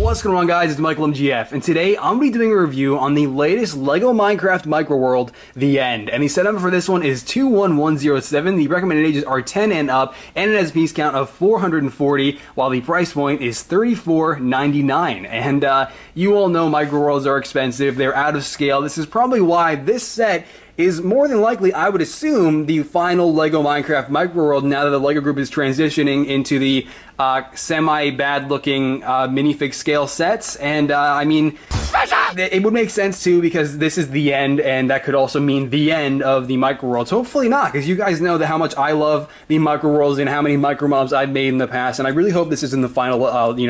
What's going on, guys? It's Michael MGF, and today I'm going to be doing a review on the latest LEGO Minecraft Micro World, The End. And the set number for this one is 21107. The recommended ages are 10 and up, and it has a piece count of 440, while the price point is $34.99. And you all know Micro Worlds are expensive, they're out of scale. This is probably why this set is more than likely, I would assume, the final LEGO Minecraft Micro World now that the LEGO Group is transitioning into the semi-bad looking minifig scale sets. And I mean, it would make sense too, because this is the end, and that could also mean the end of the Micro Worlds. Hopefully not, because you guys know how much I love the Micro Worlds and how many Micro Mobs I've made in the past, and I really hope this isn't the final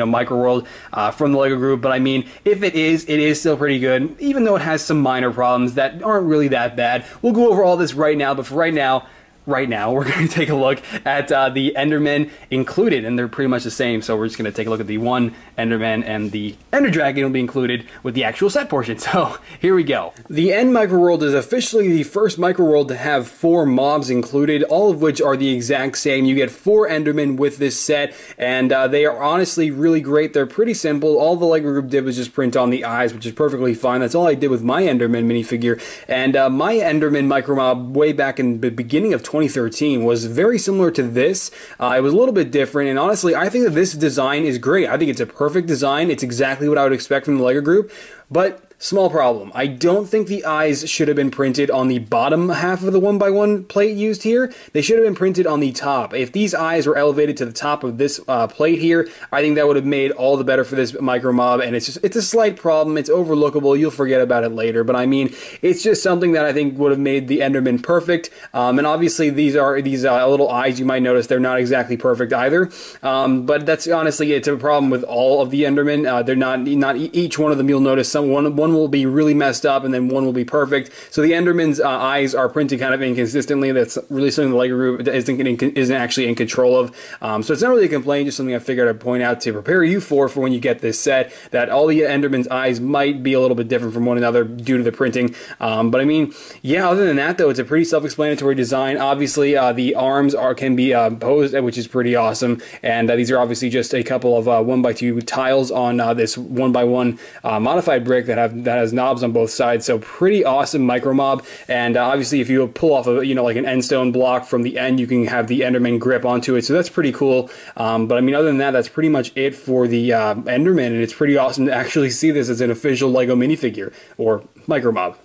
Micro World from the LEGO Group. But I mean, if it is still pretty good, even though it has some minor problems that aren't really that bad. We'll go over all this right now, but for right now, we're going to take a look at the Enderman included, and they're pretty much the same, so we're just going to take a look at the one Enderman, and the Ender Dragon will be included with the actual set portion. So here we go. The End Micro World is officially the first Micro World to have 4 mobs included, all of which are the exact same. You get 4 Endermen with this set, and they are honestly really great. They're pretty simple. All the LEGO Group did was just print on the eyes, which is perfectly fine. That's all I did with my Enderman minifigure, and my Enderman Micro Mob way back in the beginning of 2013 was very similar to this. It was a little bit different, and honestly, I think that this design is great. I think it's a perfect design. It's exactly what I would expect from the LEGO Group, but small problem. I don't think the eyes should have been printed on the bottom half of the 1x1 plate used here. They should have been printed on the top. If these eyes were elevated to the top of this plate here, I think that would have made all the better for this Micro Mob, and it's a slight problem. It's overlookable. You'll forget about it later, but I mean, it's just something that I think would have made the Enderman perfect. And obviously these little eyes, you might notice they're not exactly perfect either. But that's honestly, it's a problem with all of the Endermen. They're not each one of them. You'll notice one will be really messed up, and then one will be perfect. So the Enderman's eyes are printed kind of inconsistently. That's really something the LEGO Group isn't actually in control of. So it's not really a complaint, just something I figured I'd point out to prepare you for when you get this set, that all the Enderman's eyes might be a little bit different from one another due to the printing. But I mean, yeah, other than that though, it's a pretty self-explanatory design. Obviously, the arms can be posed, which is pretty awesome, and these are obviously just a couple of 1x2 tiles on this 1x1 modified brick that has knobs on both sides. So pretty awesome Micro Mob. And obviously, if you pull off like an end stone block from the end, you can have the Enderman grip onto it. So that's pretty cool. But I mean, other than that, that's pretty much it for the Enderman, and it's pretty awesome to actually see this as an official LEGO minifigure or Micro Mob.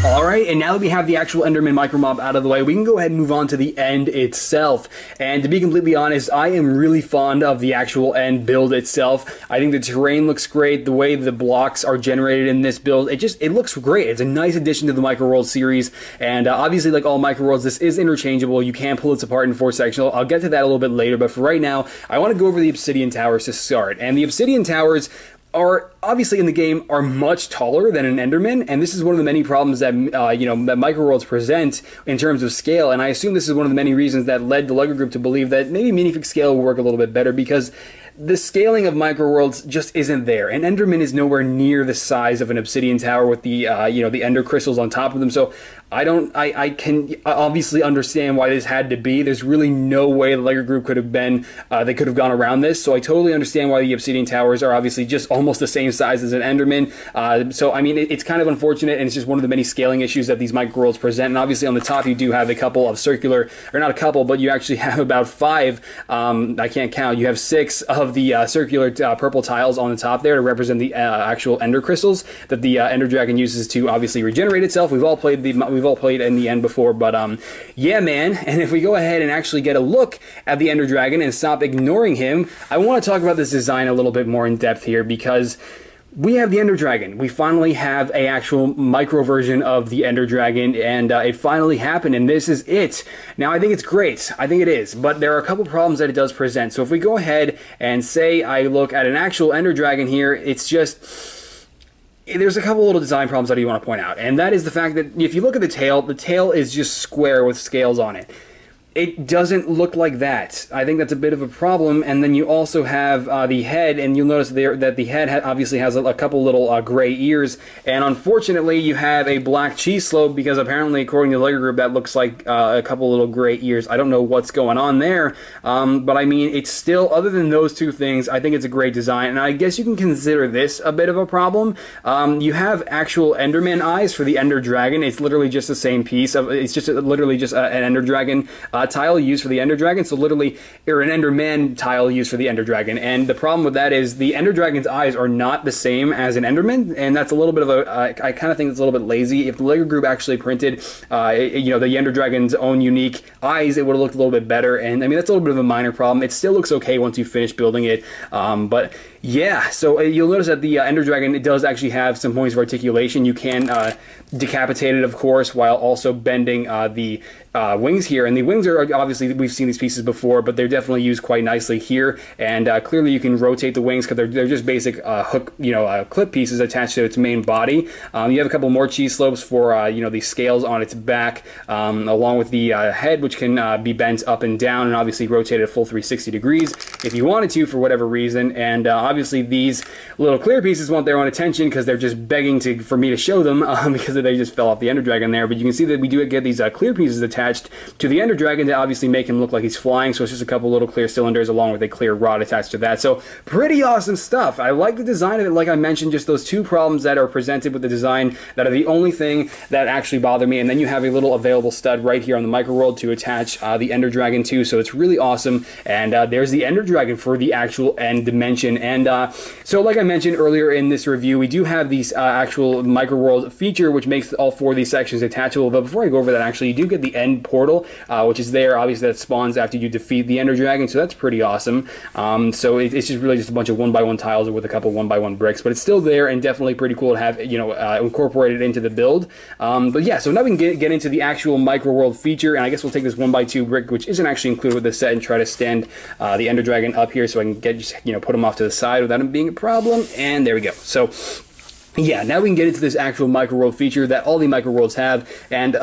Alright, and now that we have the actual Enderman Micro Mob out of the way, we can go ahead and move on to the End itself. And to be completely honest, I am really fond of the actual End build itself. I think the terrain looks great, the way the blocks are generated in this build, it looks great. It's a nice addition to the Micro World series, and obviously, like all Micro Worlds, this is interchangeable. You can pull this apart in 4 sections. I'll get to that a little bit later, but for right now, I want to go over the Obsidian Towers to start. And the Obsidian Towers are obviously in the game are much taller than an Enderman, and this is one of the many problems that that Micro Worlds present in terms of scale. And I assume this is one of the many reasons that led the LEGO Group to believe that maybe minifig scale will work a little bit better, because the scaling of Micro Worlds just isn't there. An Enderman is nowhere near the size of an Obsidian Tower with the the Ender crystals on top of them. So I can obviously understand why this had to be. There's really no way the LEGO Group could have been, they could have gone around this. So I totally understand why the Obsidian Towers are obviously just almost the same size as an Enderman. So I mean, it's kind of unfortunate, and it's just one of the many scaling issues that these Micro Worlds present. And obviously on the top you do have a couple of circular, or not a couple, but you actually have about 5, I can't count, you have 6 of the circular purple tiles on the top there to represent the actual Ender crystals that the Ender Dragon uses to obviously regenerate itself. We've all played in the End before, but yeah, man. And if we go ahead and actually get a look at the Ender Dragon and stop ignoring him, I want to talk about this design a little bit more in depth here, because we have the Ender Dragon. We finally have a actual micro version of the Ender Dragon, and it finally happened, and this is it. Now, I think it's great. I think it is, but there are a couple problems that it does present. So if we go ahead and say I look at an actual Ender Dragon here, it's just, there's a couple little design problems that I want to point out, and that is the fact that if you look at the tail is just square with scales on it. it doesn't look like that. I think that's a bit of a problem. And then you also have the head, and you'll notice there that the head obviously has a couple little gray ears, and unfortunately you have a black cheese slope because apparently, according to the LEGO Group, that looks like a couple little gray ears. I don't know what's going on there, but I mean, it's still, other than those two things, I think it's a great design, and I guess you can consider this a bit of a problem. You have actual Enderman eyes for the Ender Dragon. It's literally just the same piece of, it's just literally just an Ender Dragon tile used for the Ender Dragon, so literally, or an Enderman tile used for the Ender Dragon, and the problem with that is the Ender Dragon's eyes are not the same as an Enderman, and that's a little bit of a, I kind of think it's a little bit lazy. If the LEGO Group actually printed, you know, the Ender Dragon's own unique eyes, it would have looked a little bit better, and I mean, that's a little bit of a minor problem. It still looks okay once you finish building it, but yeah, so you'll notice that the Ender Dragon, it does actually have some points of articulation. You can decapitate it, of course, while also bending the wings here, and the wings are obviously, we've seen these pieces before, but they're definitely used quite nicely here, and clearly you can rotate the wings because they're just basic hook, you know, clip pieces attached to its main body. You have a couple more cheese slopes for you know, the scales on its back, along with the head, which can be bent up and down, and obviously rotated a full 360 degrees if you wanted to for whatever reason. And obviously these little clear pieces want their own attention because they're just begging for me to show them because they just fell off the Ender Dragon there. But you can see that we do get these clear pieces attached to the Ender Dragon to obviously make him look like he's flying, so it's just a couple little clear cylinders along with a clear rod attached to that. So pretty awesome stuff. I like the design of it. Like I mentioned, just those two problems that are presented with the design that are the only thing that actually bother me, and then you have a little available stud right here on the Micro World to attach the Ender Dragon to, so it's really awesome. And there's the Ender Dragon for the actual end dimension. And so like I mentioned earlier in this review, we do have these actual Micro World feature which makes all four of these sections attachable. But before I go over that, actually, you do get the end portal, which is there, obviously, that spawns after you defeat the Ender Dragon, so that's pretty awesome. So it's just really just a bunch of 1x1 tiles with a couple 1x1 bricks, but it's still there and definitely pretty cool to have, you know, incorporated into the build. But yeah, so now we can get into the actual Micro World feature, and I guess we'll take this 1x2 brick, which isn't actually included with the set, and try to stand the Ender Dragon up here so I can just, you know, put him off to the side without him being a problem, and there we go. So yeah, now we can get into this actual Micro World feature that all the Micro Worlds have, and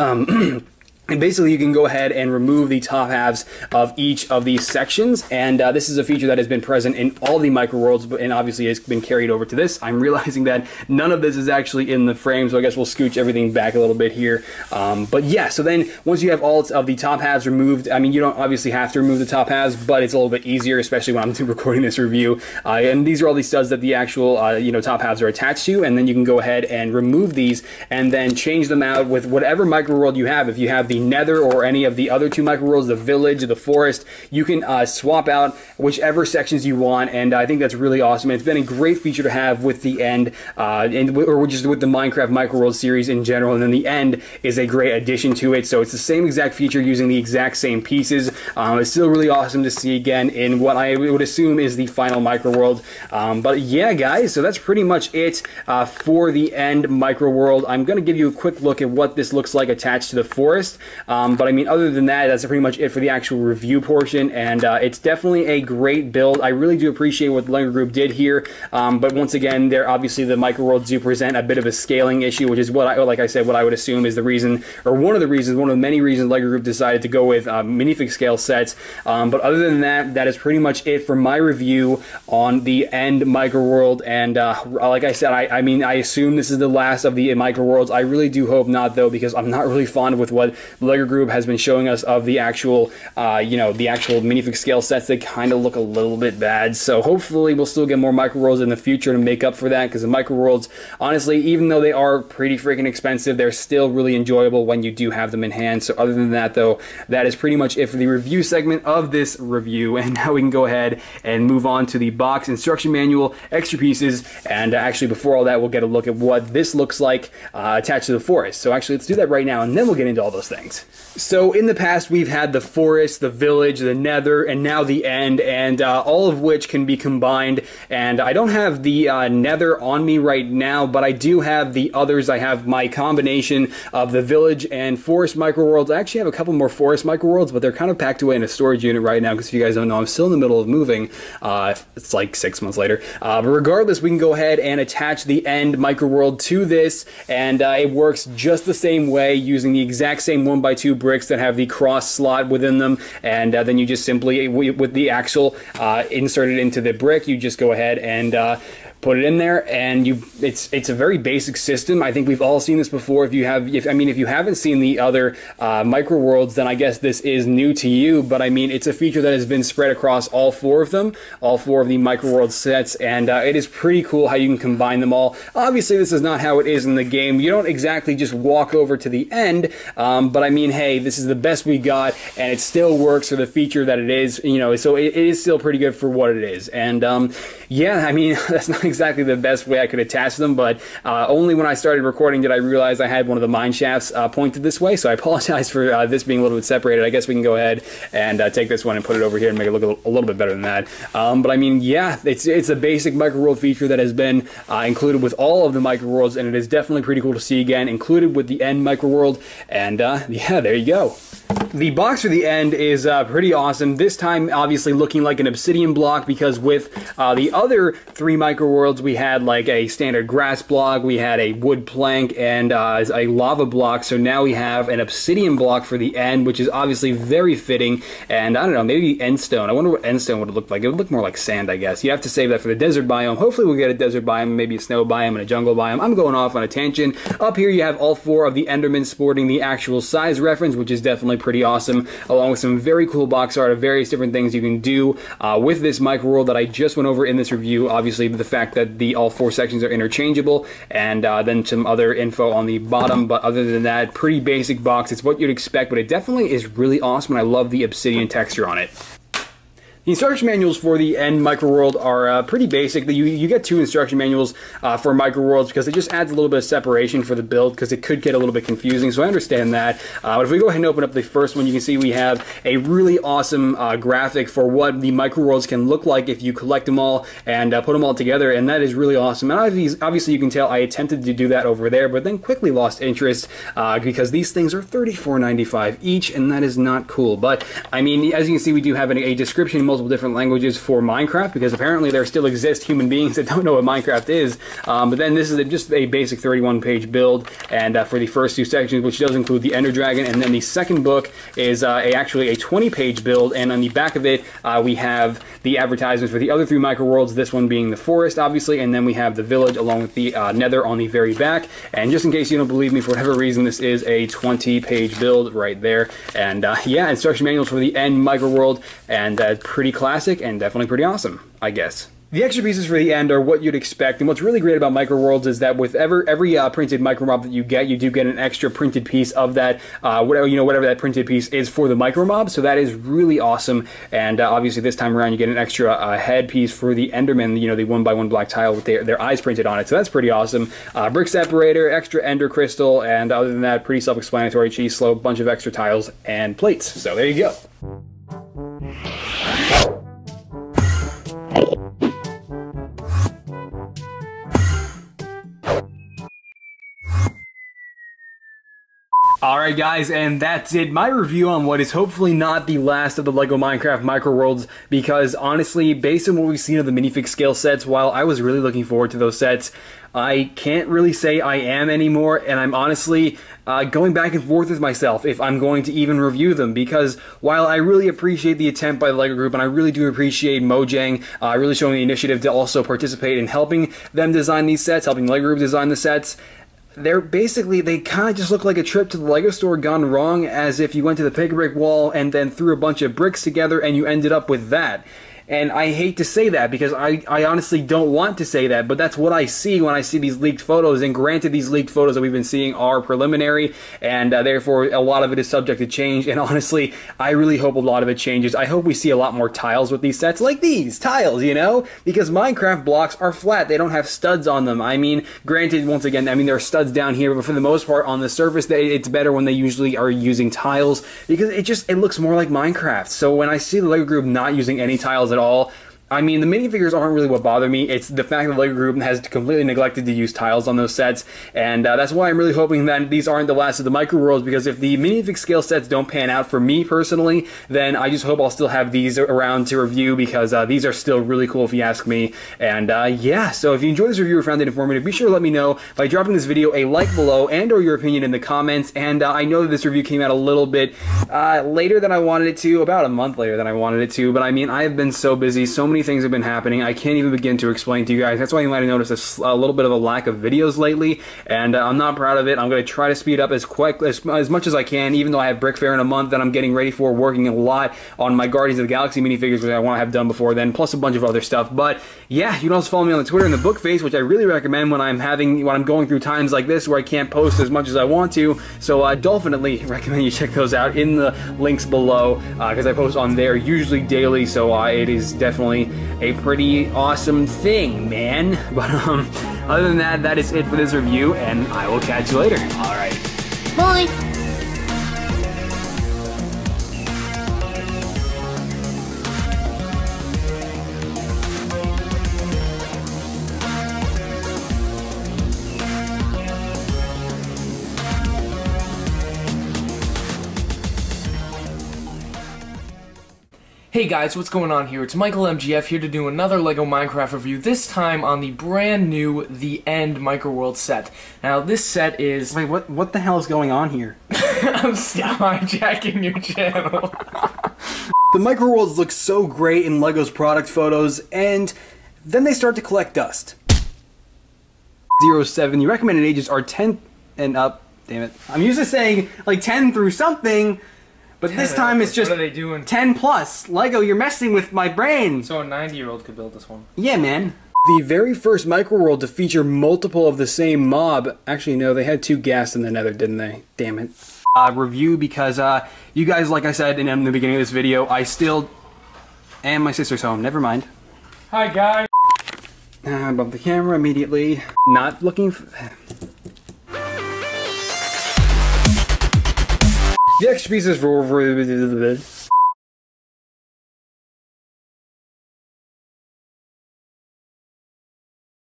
and basically, you can go ahead and remove the top halves of each of these sections, and this is a feature that has been present in all the Micro Worlds, and obviously has been carried over to this. I'm realizing that none of this is actually in the frame, so I guess we'll scooch everything back a little bit here. But yeah, so then once you have all of the top halves removed, I mean, you don't obviously have to remove the top halves, but it's a little bit easier, especially when I'm recording this review. And these are all the studs that the actual you know, top halves are attached to, and then you can go ahead and remove these, and then change them out with whatever Micro World you have. If you have the Nether or any of the other two Micro Worlds, the Village, the Forest, you can swap out whichever sections you want, and I think that's really awesome. And it's been a great feature to have with the end, or just with the Minecraft Micro World series in general, and then the end is a great addition to it. So it's the same exact feature using the exact same pieces. It's still really awesome to see again in what I would assume is the final Micro World. But yeah, guys, so that's pretty much it for the end Micro World. I'm going to give you a quick look at what this looks like attached to the Forest. But I mean, other than that, that's pretty much it for the actual review portion, and it's definitely a great build. I really do appreciate what the LEGO Group did here, but once again, they're obviously the Micro Worlds do present a bit of a scaling issue, which is what like I said, what I would assume is the reason, or one of the many reasons LEGO Group decided to go with minifig scale sets. But other than that, that is pretty much it for my review on the end Micro World, and like I said, I mean, I assume this is the last of the Micro Worlds. I really do hope not, though, because I'm not really fond with what LEGO Group has been showing us of the actual, you know, the actual minifig scale sets. They kind of look a little bit bad, so hopefully we'll still get more Micro Worlds in the future to make up for that, because the Micro Worlds, honestly, even though they are pretty freaking expensive, they're still really enjoyable when you do have them in hand. So other than that, though, that is pretty much it for the review segment of this review, and now we can go ahead and move on to the box instruction manual, extra pieces, and actually before all that, we'll get a look at what this looks like attached to the Forest. So actually, let's do that right now, and then we'll get into all those things. So in the past, we've had the Forest, the Village, the Nether, and now the End, and all of which can be combined. And I don't have the Nether on me right now, but I do have the others. I have my combination of the Village and Forest Micro Worlds. I actually have a couple more Forest Micro Worlds, but they're kind of packed away in a storage unit right now, because if you guys don't know, I'm still in the middle of moving. It's like 6 months later. But regardless, we can go ahead and attach the End Micro World to this, and it works just the same way, using the exact same 1x2 bricks that have the cross slot within them, and then you just simply, with the axle inserted into the brick, you just go ahead and put it in there, and it's a very basic system. I think we've all seen this before. If you haven't seen the other micro worlds, then I guess this is new to you. But I mean, it's a feature that has been spread across all four of them, all four of the micro world sets, and it is pretty cool how you can combine them all. Obviously, this is not how it is in the game. You don't exactly just walk over to the end, but I mean, hey, this is the best we got, and it still works for the feature that it is. You know, so it is still pretty good for what it is. And yeah, I mean, that's not exactly the best way I could attach them, but only when I started recording did I realize I had one of the mine shafts pointed this way, so I apologize for this being a little bit separated. I guess we can go ahead and take this one and put it over here and make it look a little bit better than that. But I mean, yeah, it's a basic micro world feature that has been included with all of the micro worlds, and it is definitely pretty cool to see again, included with the end micro world, and yeah, there you go. The box for the end is pretty awesome. This time, obviously, looking like an obsidian block, because with the other three micro worlds, we had like a standard grass block, we had a wood plank, and a lava block. So now we have an obsidian block for the end, which is obviously very fitting. And I don't know, maybe end stone. I wonder what end stone would look like. It would look more like sand, I guess. You have to save that for the desert biome. Hopefully, we'll get a desert biome, maybe a snow biome, and a jungle biome. I'm going off on a tangent. Up here, you have all four of the Endermen sporting the actual size reference, which is definitely pretty awesome, along with some very cool box art of various different things you can do with this micro world that I just went over in this review. Obviously, the fact that all four sections are interchangeable, and then some other info on the bottom. But other than that, pretty basic box. It's what you'd expect, but it definitely is really awesome, and I love the obsidian texture on it. The instruction manuals for the end micro world are pretty basic. You get two instruction manuals for micro worlds because it just adds a little bit of separation for the build, because it could get a little bit confusing, so I understand that. But if we go ahead and open up the first one, you can see we have a really awesome graphic for what the micro worlds can look like if you collect them all and put them all together, and that is really awesome. And obviously you can tell I attempted to do that over there, but then quickly lost interest because these things are $34.95 each, and that is not cool. But I mean, as you can see, we do have a description in multiple different languages for Minecraft, because apparently there still exist human beings that don't know what Minecraft is. But then this is just a basic 31-page build, and for the first two sections, which does include the Ender Dragon, and then the second book is actually a 20-page build, and on the back of it we have the advertisements for the other three micro worlds, this one being the forest, obviously, and then we have the village along with the nether on the very back. And just in case you don't believe me, for whatever reason, this is a 20-page build right there. And yeah, instruction manuals for the end micro world, and pretty classic and definitely pretty awesome, I guess. The extra pieces for the end are what you'd expect, and what's really great about micro worlds is that with every printed micro mob that you do get an extra printed piece of that, whatever that printed piece is for the micro mob. So that is really awesome. And obviously this time around you get an extra head piece for the Enderman, the 1x1 black tile with their eyes printed on it. So that's pretty awesome. Brick separator, extra ender crystal, and other than that, pretty self-explanatory. Cheese slope, bunch of extra tiles and plates. So there you go. Alright guys, and that's it. My review on what is hopefully not the last of the LEGO Minecraft Micro Worlds, because honestly, based on what we've seen of the minifig scale sets, while I was really looking forward to those sets, I can't really say I am anymore, and I'm honestly going back and forth with myself if I'm going to even review them, because while I really appreciate the attempt by the LEGO Group, and I really do appreciate Mojang really showing the initiative to also participate in helping them design these sets, helping LEGO Group design the sets, they kind of just look like a trip to the LEGO store gone wrong, as if you went to the pick-a-brick wall and then threw a bunch of bricks together and you ended up with that. And I hate to say that, because I honestly don't want to say that, but that's what I see when I see these leaked photos. And granted, these leaked photos that we've been seeing are preliminary, and therefore a lot of it is subject to change. And honestly, I really hope a lot of it changes. I hope we see a lot more tiles with these sets, like these tiles, because Minecraft blocks are flat. They don't have studs on them. I mean, granted, once again, there are studs down here, but for the most part, on the surface, it's better when they usually are using tiles, because it looks more like Minecraft. So when I see the LEGO Group not using any tiles at all, I mean, the minifigures aren't really what bother me. It's the fact that LEGO Group has completely neglected to use tiles on those sets, and that's why I'm really hoping that these aren't the last of the micro worlds, because if the minifig scale sets don't pan out for me personally, then I just hope I'll still have these around to review, because these are still really cool if you ask me. And yeah, so if you enjoyed this review or found it informative, be sure to let me know by dropping this video a like below and or your opinion in the comments. And I know that this review came out a little bit later than I wanted it to, about a month later than I wanted it to, but I mean, I have been so busy, so many things have been happening, I can't even begin to explain to you guys. That's why you might have noticed a little bit of a lack of videos lately, and I'm not proud of it. I'm going to try to speed up as much as I can, even though I have Brick Fair in a month that I'm getting ready for, working a lot on my Guardians of the Galaxy minifigures, which I want to have done before then, plus a bunch of other stuff. But yeah, you can also follow me on the Twitter and the book face, which I really recommend when I'm going through times like this where I can't post as much as I want to. So I definitely recommend you check those out in the links below, because I post on there usually daily, so it is definitely a pretty awesome thing, man. But other than that, that is it for this review, and I will catch you later. Alright. Bye! Hey guys, what's going on here? It's Michael MGF here to do another LEGO Minecraft review, this time on the brand new The End Microworld set. Now this set is... Wait, what the hell is going on here? I'm still hijacking your channel. The microworlds look so great in LEGO's product photos, and then they start to collect dust. 07, the recommended ages are 10 and up. Damn it. I'm used to saying like 10 through something, but this time it's just what are they doing? 10 plus. LEGO, you're messing with my brain. So a 90-year-old could build this one. Yeah, man. The very first microworld to feature multiple of the same mob. Actually, no, they had 2 ghasts in the nether, didn't they? Damn it. Review because you guys, like I said in the beginning of this video, I still... And my sister's home. Never mind. Hi, guys. Bump the camera immediately. Not looking for... The extra pieces for